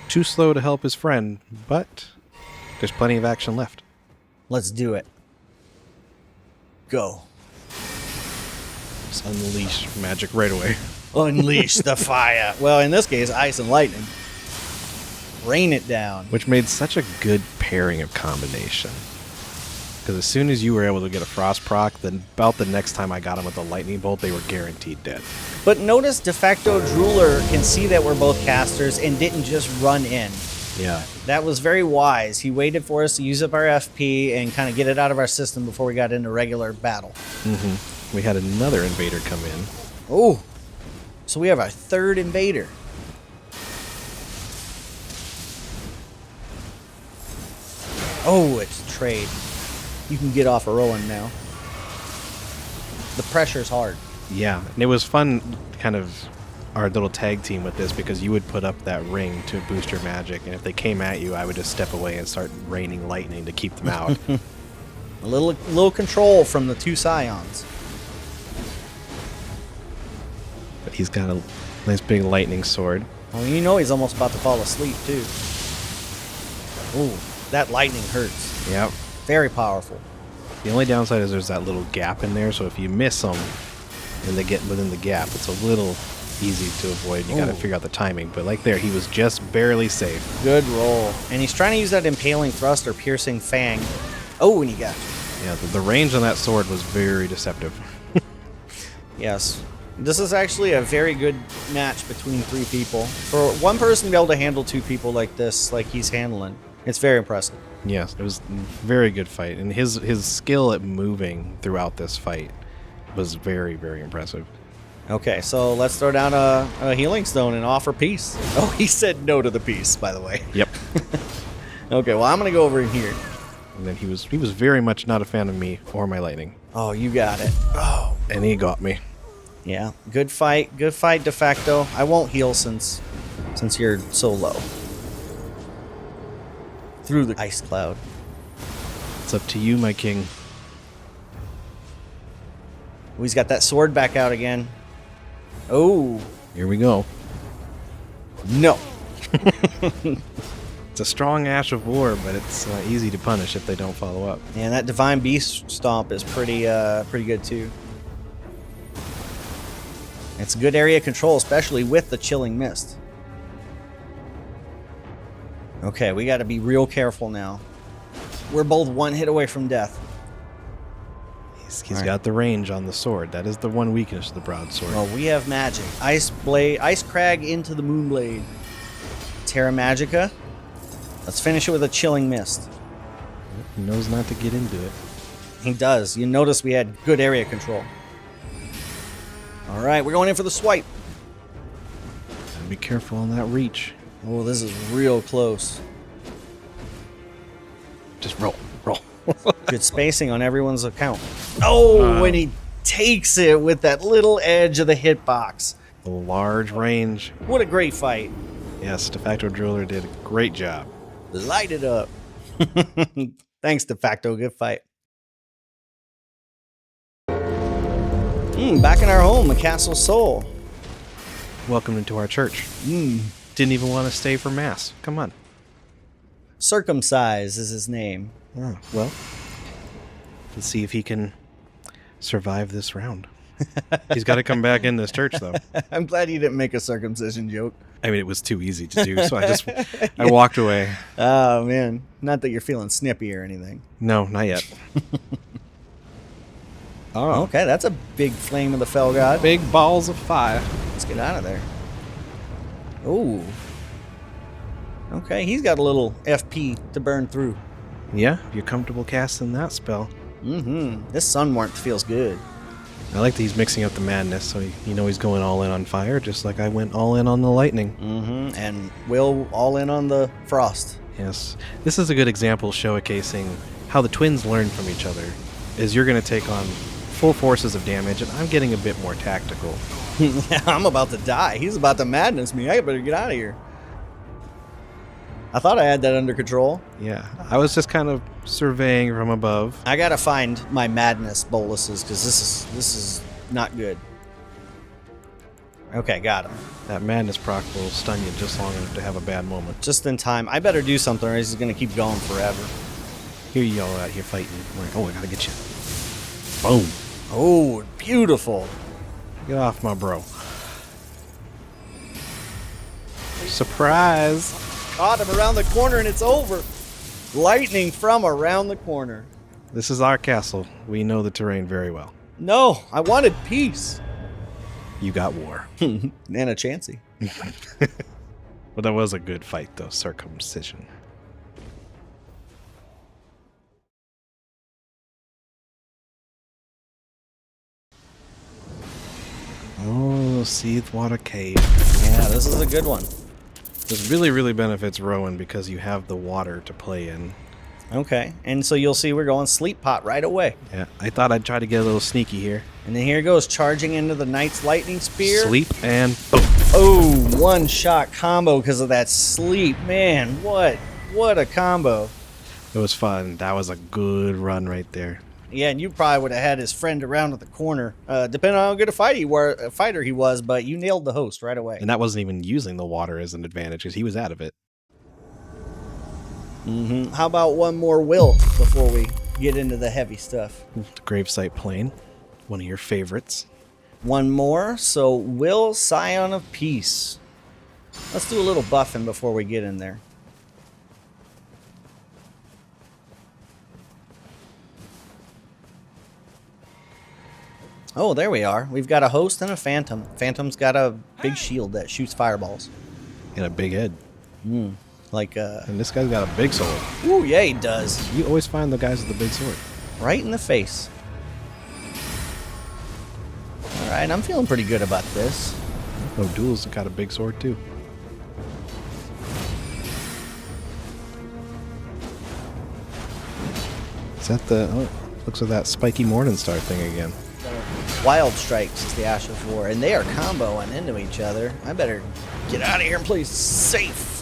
Too slow to help his friend, but there's plenty of action left. Let's do it. Go. Just unleash magic right away. Unleash the fire. Well, in this case, ice and lightning. Rain it down. Which made such a good pairing of combination. Because as soon as you were able to get a frost proc, then about the next time I got him with a lightning bolt, they were guaranteed dead. But notice de facto ruler can see that we're both casters and didn't just run in. Yeah. That was very wise. He waited for us to use up our FP and kind of get it out of our system before we got into regular battle. Mm-hmm. We had another invader come in. Oh, so we have our third invader. Oh, it's a trade. You can get off of Rowan now. The pressure's hard. Yeah, and it was fun, kind of our little tag team with this, because you would put up that ring to boost your magic, and if they came at you, I would just step away and start raining lightning to keep them out. A little control from the two Scions. But he's got a nice big lightning sword. Oh, you know he's almost about to fall asleep, too. Ooh, that lightning hurts. Yep. Very powerful. The only downside is there's that little gap in there, so if you miss them and they get within the gap, it's a little easy to avoid. You got to figure out the timing. But like there, he was just barely safe. Good roll. And he's trying to use that impaling thrust or piercing fang. Oh, and he got you. Yeah, the range on that sword was very deceptive. Yes. This is actually a very good match between three people. For one person to be able to handle two people like this, like he's handling, it's very impressive. Yes, it was a very good fight. And his skill at moving throughout this fight was very, very impressive. Okay, so let's throw down a healing stone and offer peace. Oh, he said no to the peace, by the way. Yep. Okay, well, I'm going to go over here. And then he was very much not a fan of me or my lightning. Oh, you got it. Oh. And he got me. Yeah, good fight de facto. I won't heal since you're so low. Through the ice cloud. It's up to you, my king. Oh, he's got that sword back out again. Oh. Here we go. No. It's a strong Ash of War, but it's easy to punish if they don't follow up. And that Divine Beast Stomp is pretty good too. It's good area control, especially with the Chilling Mist. Okay, we got to be real careful now. We're both one hit away from death. He's got the range on the sword. That is the one weakness of the broadsword. Well, we have magic. Ice Crag into the Moonblade. Terra Magica. Let's finish it with a Chilling Mist. He knows not to get into it. He does. You notice we had good area control. All right, we're going in for the swipe. Gotta be careful on that reach. Oh, this is real close. Just roll. Good spacing on everyone's account. Oh, when he takes it with that little edge of the hitbox. A large range. What a great fight. Yes, De facto Driller did a great job. Light it up. Thanks, De facto. Good fight. Back in our home, the Castle Soul. Welcome into our church. Didn't even want to stay for Mass. Come on. Circumcise is his name. Oh, well, let's see if he can survive this round. He's got to come back in this church, though. I'm glad you didn't make a circumcision joke. I mean, it was too easy to do, so I walked away. Oh, man. Not that you're feeling snippy or anything. No, not yet. Oh, okay. That's a big flame of the Fell God. Big balls of fire. Let's get out of there. Ooh. Okay, he's got a little FP to burn through. Yeah, you're comfortable casting that spell. This sun warmth feels good. I like that he's mixing up the madness, so he's going all in on fire, just like I went all in on the lightning. And Will all in on the frost. Yes. This is a good example showcasing how the twins learn from each other. Is you're going to take on full forces of damage, and I'm getting a bit more tactical. I'm about to die. He's about to madness me. I better get out of here. I thought I had that under control. Yeah, I was just kind of surveying from above. I gotta find my madness boluses because this is not good. Okay, got him. That madness proc will stun you just long enough to have a bad moment. Just in time. I better do something or he's gonna keep going forever. Here you all out here fighting. I'm like, oh, I gotta get you. Boom. Oh, beautiful. Get off my bro. Surprise. Caught him around the corner and it's over. Lightning from around the corner. This is our castle. We know the terrain very well. No, I wanted peace. You got war. And a chancy. Well, that was a good fight, though. Circumcision. Oh, Seethed Water Cave. Yeah, this is a good one. This really, really benefits Rowan because you have the water to play in. Okay, and so you'll see we're going sleep pot right away. Yeah, I thought I'd try to get a little sneaky here. And then here goes charging into the Knight's Lightning Spear. Sleep and boom. Oh, one shot combo because of that sleep. Man, what a combo. It was fun. That was a good run right there. Yeah, and you probably would have had his friend around at the corner, depending on how good a fighter he was, but you nailed the host right away. And that wasn't even using the water as an advantage because he was out of it. How about one more Will before we get into the heavy stuff? The Gravesite Plane, one of your favorites. One more. So Will, Scion of Peace. Let's do a little buffing before we get in there. Oh, there we are. We've got a host and a phantom. Phantom's got a big shield that shoots fireballs. And a big head. And this guy's got a big sword. Ooh, yeah, he does. You always find the guys with the big sword. Right in the face. All right, I'm feeling pretty good about this. Oh, Duel's got a big sword too. Is that looks like that spiky Morningstar thing again. Wild Strikes is the Ash of War, and they are comboing into each other. I better get out of here and play safe.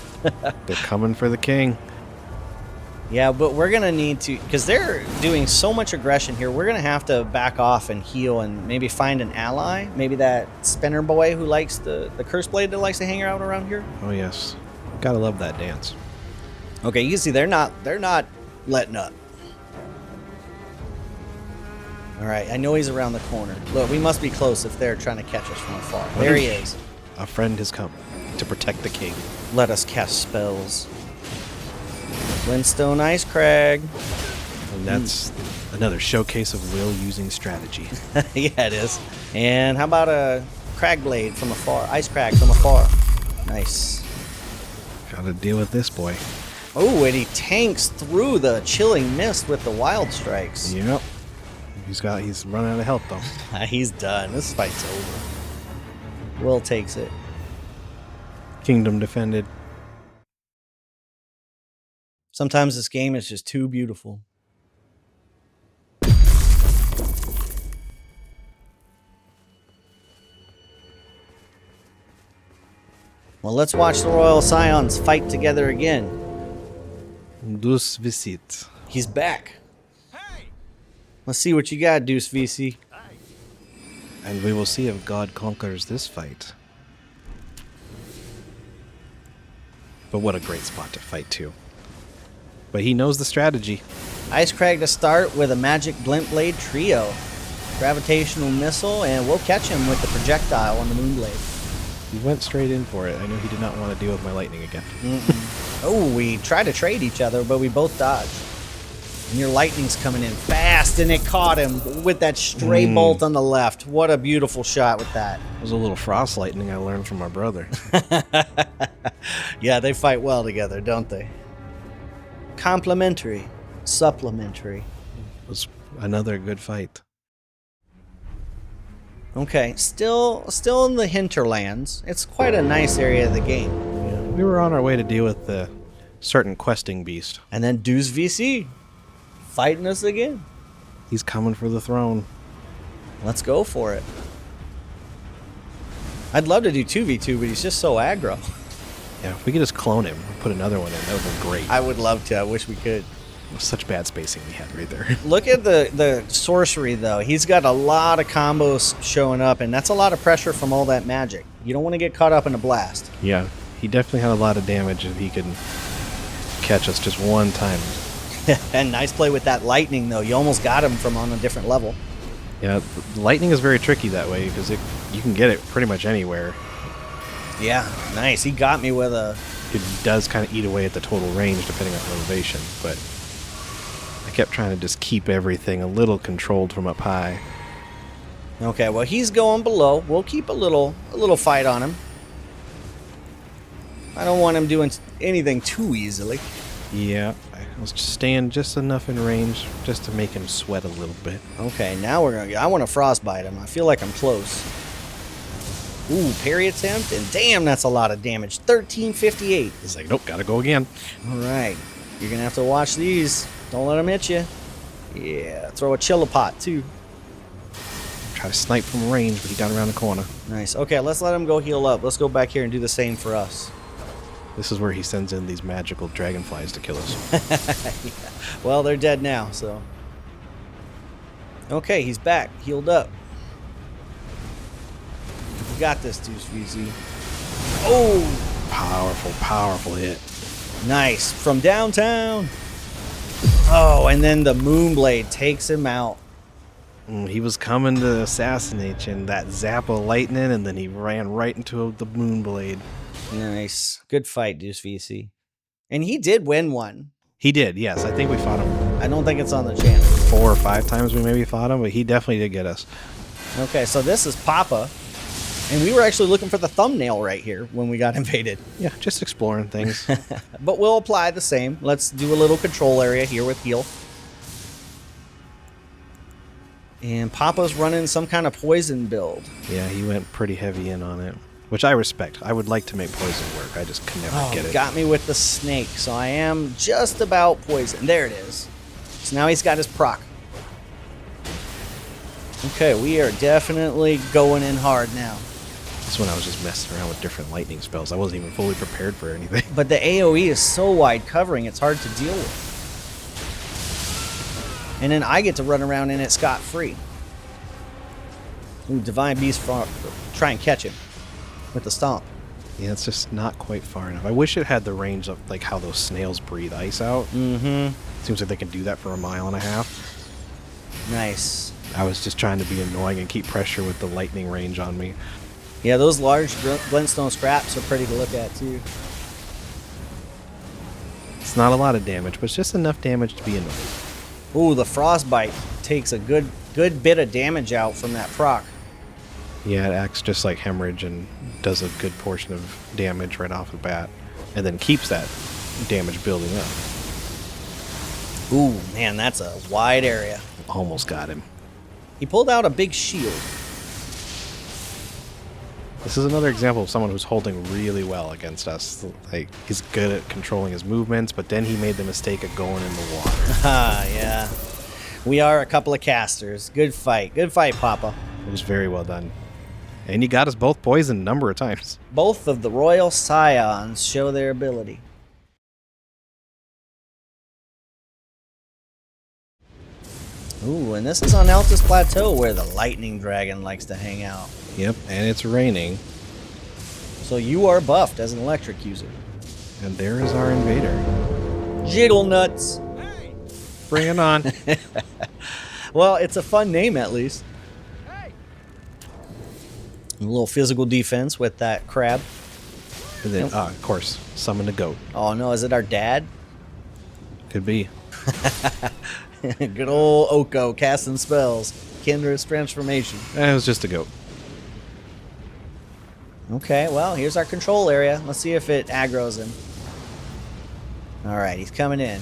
They're coming for the king. Yeah, but we're going to need to, because they're doing so much aggression here, we're going to have to back off and heal and maybe find an ally. Maybe that spinner boy who likes the curse blade that likes to hang out around here. Oh, yes. Gotta love that dance. Okay, you can see they're not letting up. All right, I know he's around the corner. Look, we must be close if they're trying to catch us from afar. There he is. A friend has come to protect the king. Let us cast spells. Glintstone Ice Crag. And that's another showcase of Will using strategy. Yeah, it is. And how about a Crag Blade from afar? Ice Crag from afar. Nice. Gotta deal with this boy. Oh, and he tanks through the chilling mist with the Wild Strikes. Yep. He's running out of health though. He's done. This fight's over. Will takes it. Kingdom defended. Sometimes this game is just too beautiful. Well, let's watch the Royal Scions fight together again. Dus visit. He's back. Let's see what you got, Deuce VC. And we will see if God conquers this fight. But what a great spot to fight too. But he knows the strategy. Ice Crag to start with a magic Glint Blade trio. Gravitational missile, and we'll catch him with the projectile on the Moonblade. He went straight in for it. I knew he did not want to deal with my lightning again. Oh, we tried to trade each other, but we both dodged. And your lightning's coming in fast, and it caught him with that stray bolt on the left. What a beautiful shot with that. It was a little frost lightning I learned from my brother. Yeah, they fight well together, don't they? Complementary. Supplementary. It was another good fight. Okay, still in the hinterlands. It's quite a nice area of the game. Yeah, we were on our way to deal with the certain questing beast. And then Deuce VC fighting us again. He's coming for the throne. Let's go for it. I'd love to do 2v2, but he's just so aggro. Yeah, if we could just clone him and put another one in, that would be great. I would love to. I wish we could. Such bad spacing we had right there. Look at the sorcery, though. He's got a lot of combos showing up, and that's a lot of pressure from all that magic. You don't want to get caught up in a blast. Yeah, he definitely had a lot of damage if he could catch us just one time. And nice play with that lightning, though. You almost got him from on a different level. Yeah, the lightning is very tricky that way because you can get it pretty much anywhere. Yeah, nice. He got me with a... It does kind of eat away at the total range depending on elevation, but I kept trying to just keep everything a little controlled from up high. Okay, well, he's going below. We'll keep a little fight on him. I don't want him doing anything too easily. Yeah, I was just staying just enough in range just to make him sweat a little bit. Okay, now we're gonna. I want to frostbite him. I feel like I'm close. Ooh, parry attempt, and damn, that's a lot of damage. 1358. He's like, nope, gotta go again. All right, you're gonna have to watch these. Don't let them hit you. Yeah, throw a chillipot too. Try to snipe from range, but he got around the corner. Nice. Okay, let's let him go heal up. Let's go back here and do the same for us. This is where he sends in these magical dragonflies to kill us. Yeah. Well, they're dead now, so. Okay, he's back. Healed up. You got this, Deuce VZ. Oh! Powerful, powerful hit. Nice. From downtown. Oh, and then the Moonblade takes him out. He was coming to assassinate you, and that zap of lightning, and then he ran right into the Moonblade. Nice. Good fight, Deuce VC. And he did win one. He did, yes. I think we fought him I don't think it's on the channel. 4 or 5 times we maybe fought him, but he definitely did get us. Okay, so this is Papa. And we were actually looking for the thumbnail right here when we got invaded. Yeah, just exploring things. But we'll apply the same. Let's do a little control area here with heal. And Papa's running some kind of poison build. Yeah, he went pretty heavy in on it, which I respect. I would like to make poison work. I just can never get it. Got me with the snake, so I am just about poison. There it is. So now he's got his proc. Okay, we are definitely going in hard now. That's when I was just messing around with different lightning spells. I wasn't even fully prepared for anything. But the AoE is so wide covering, it's hard to deal with. And then I get to run around in it scot-free. Ooh, Divine Beast, try and catch him with the stomp. Yeah, it's just not quite far enough. I wish it had the range of like how those snails breathe ice out. Mm-hmm. Seems like they can do that for 1.5 miles. Nice. I was just trying to be annoying and keep pressure with the lightning range on me. Yeah, those large glintstone scraps are pretty to look at, too. It's not a lot of damage, but it's just enough damage to be annoying. Ooh, the frostbite takes a good bit of damage out from that proc. Yeah, it acts just like hemorrhage and does a good portion of damage right off the bat, and then keeps that damage building up. Ooh, man, that's a wide area. Almost got him. He pulled out a big shield. This is another example of someone who's holding really well against us. Like, he's good at controlling his movements, but then he made the mistake of going in the water. Ah, yeah. We are a couple of casters. Good fight. Good fight, Papa. It was very well done. And you got us both poisoned a number of times. Both of the Royal Scions show their ability. Ooh, and this is on Altus Plateau where the lightning dragon likes to hang out. Yep, and it's raining. So you are buffed as an electric user. And there is our invader. Jiggle nuts. Hey. Bring it on. Well, it's a fun name at least. Hey. A little physical defense with that crab. And then, of course, summon a goat. Oh no, is it our dad? Could be. Good old Oko casting spells. Kinder's transformation. It was just a goat. Okay, well, here's our control area. Let's see if it aggroes him. Alright, he's coming in.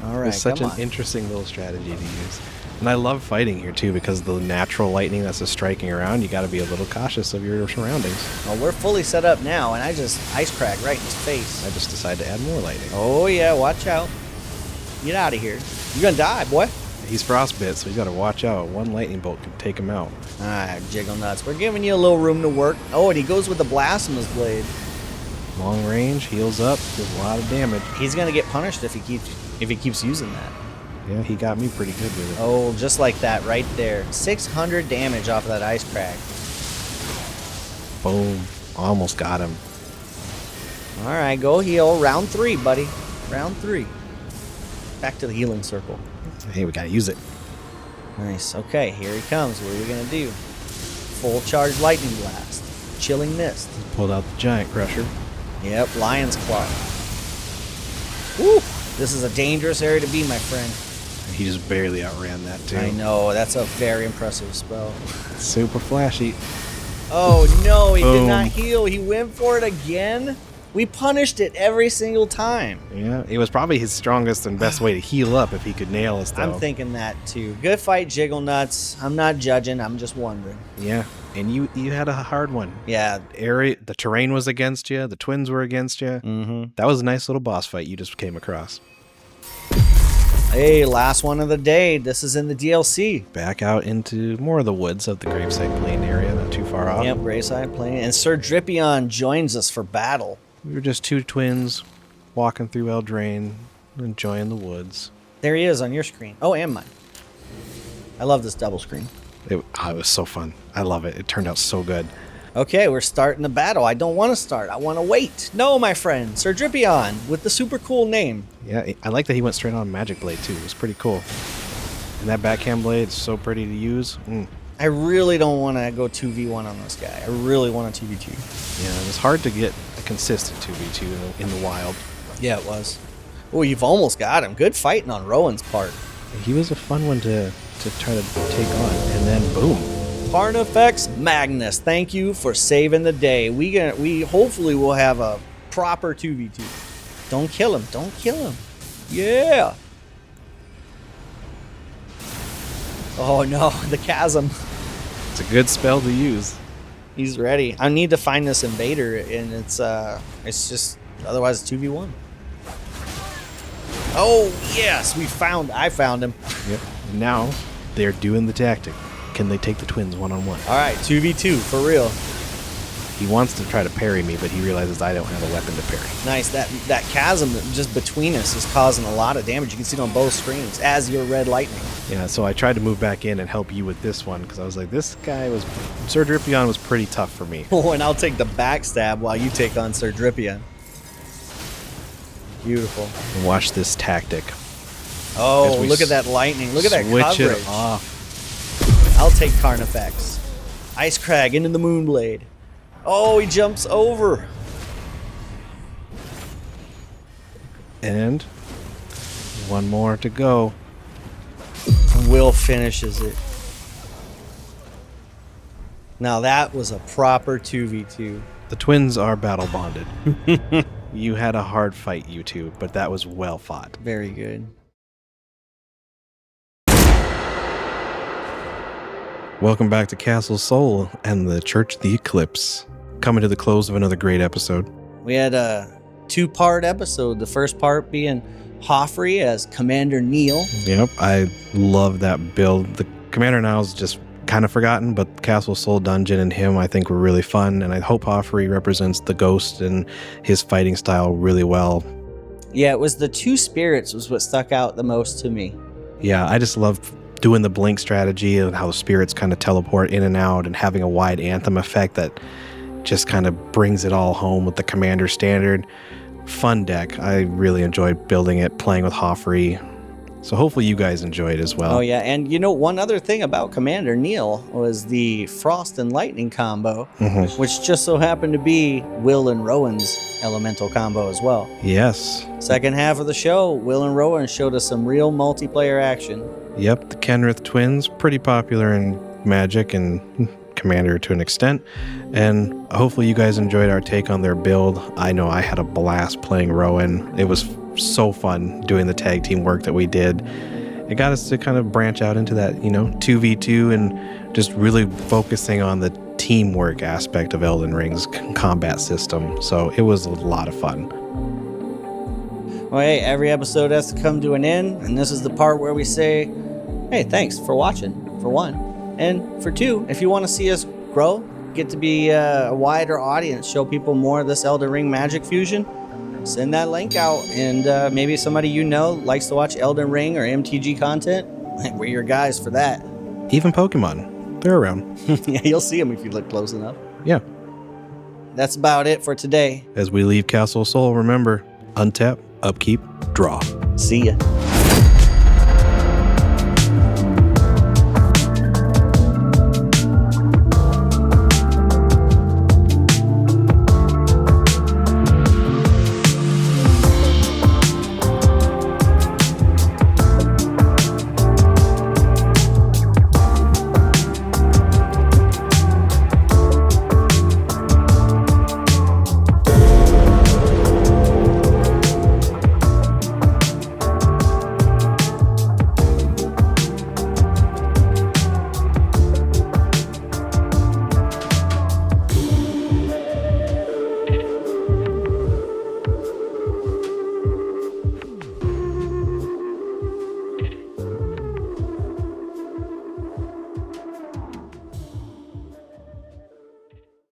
Alright, It's such an interesting little strategy to use. And I love fighting here, too, because the natural lightning that's just striking around, you got to be a little cautious of your surroundings. Well, we're fully set up now, and I just ice crack right in his face. I just decided to add more lightning. Oh, yeah, watch out. Get out of here. You're gonna die, boy. He's frostbit, so he's got to watch out. One lightning bolt can take him out. Alright, Jiggle Nuts. We're giving you a little room to work. Oh, and he goes with the Blasphemous Blade. Long range, heals up, does a lot of damage. He's gonna get punished if he keeps using that. Yeah, he got me pretty good with it. Oh, just like that right there. 600 damage off of that ice crack. Boom. Almost got him. Alright, go heal. Round 3, buddy. Round 3. Back to the healing circle. Hey, we got to use it. Nice. Okay, here he comes. What are we gonna do? Full charge lightning blast. Chilling mist. Pulled out the giant crusher. Yep, Lion's Claw. Woo! This is a dangerous area to be, my friend. He just barely outran that, too. I know, that's a very impressive spell. Super flashy. Oh no, he did Boom. not heal. He went for it again. We punished it every single time. Yeah, it was probably his strongest and best way to heal up if he could nail us, though. I'm thinking that too. Good fight, Jiggle Nuts. I'm not judging. I'm just wondering. Yeah, and you had a hard one. Yeah. The terrain was against you. The twins were against you. Mm-hmm. That was a nice little boss fight you just came across. Hey, last one of the day. This is in the DLC. Back out into more of the woods of the Graveside Plain area, not too far off. Yep, Graveside Plain. And Sir Dripion joins us for battle. We were just two twins walking through Eldraine, enjoying the woods. There he is on your screen. Oh, and mine. I love this double screen. It was so fun. I love it. It turned out so good. Okay, we're starting the battle. I don't want to start. I want to wait. No, my friend. Sir Dripion with the super cool name. Yeah, I like that he went straight on Magic Blade, too. It was pretty cool. And that backhand blade is so pretty to use. I really don't want to go 2v1 on this guy. I really want a 2v2. Yeah, it was hard to get a consistent 2v2 in the wild. Yeah, it was. Oh, you've almost got him. Good fighting on Rowan's part. He was a fun one to try to take on. And then, boom. Carnifex Magnus, thank you for saving the day. We hopefully will have a proper 2v2. Don't kill him. Don't kill him. Yeah. Oh no, the chasm. It's a good spell to use. He's ready. I need to find this invader, and it's just otherwise it's 2v1. Oh yes, I found him. Yep. Now they're doing the tactic. Can they take the twins one-on-one? All right, 2v2 for real. He wants to try to parry me, but he realizes I don't have a weapon to parry. Nice. That chasm just between us is causing a lot of damage. You can see it on both screens as your red lightning. Yeah, so I tried to move back in and help you with this one because I was like, Sir Dripion was pretty tough for me. Oh, and I'll take the backstab while you take on Sir Dripion. Beautiful. And watch this tactic. Oh, look at that lightning. Look at that coverage. Switch it off. I'll take Carnifex. Ice Crag into the Moonblade. Oh, he jumps over. And one more to go. Will finishes it. Now that was a proper 2v2. The twins are battle bonded. You had a hard fight, you two, but that was well fought. Very good. Welcome back to Castle Soul and the Church of the Eclipse. Coming to the close of another great episode. We had a 2-part episode. The first part being Hofri as Commander Niall. Yep, I love that build. The Commander now is just kind of forgotten, but Castle Soul Dungeon and him I think were really fun, and I hope Hofri represents the Ghost and his fighting style really well. Yeah, it was the 2 spirits was what stuck out the most to me. Yeah, I just love doing the blink strategy and how the spirits kind of teleport in and out and having a wide anthem effect that just kind of brings it all home with the Commander standard. Fun deck. I really enjoyed building it, playing with Hofri. So hopefully you guys enjoy it as well. Oh, yeah. And one other thing about Commander Niall was the Frost and Lightning combo, which just so happened to be Will and Rowan's elemental combo as well. Yes. Second half of the show, Will and Rowan showed us some real multiplayer action. Yep, the Kenrith twins, pretty popular in Magic and Commander to an extent. And hopefully you guys enjoyed our take on their build. I know I had a blast playing Rowan. It was so fun doing the tag team work that we did. It got us to kind of branch out into that, 2v2 and just really focusing on the teamwork aspect of Elden Ring's combat system. So it was a lot of fun. Well, hey, every episode has to come to an end, and this is the part where we say, hey, thanks for watching, for one. And for two, if you want to see us grow, get to be a wider audience, show people more of this Elden Ring Magic fusion, send that link out, and maybe somebody likes to watch Elden Ring or MTG content. We're your guys for that. Even Pokemon, they're around. Yeah, you'll see them if you look close enough. Yeah. That's about it for today. As we leave Castle Sol, remember, untap, upkeep, draw. See ya.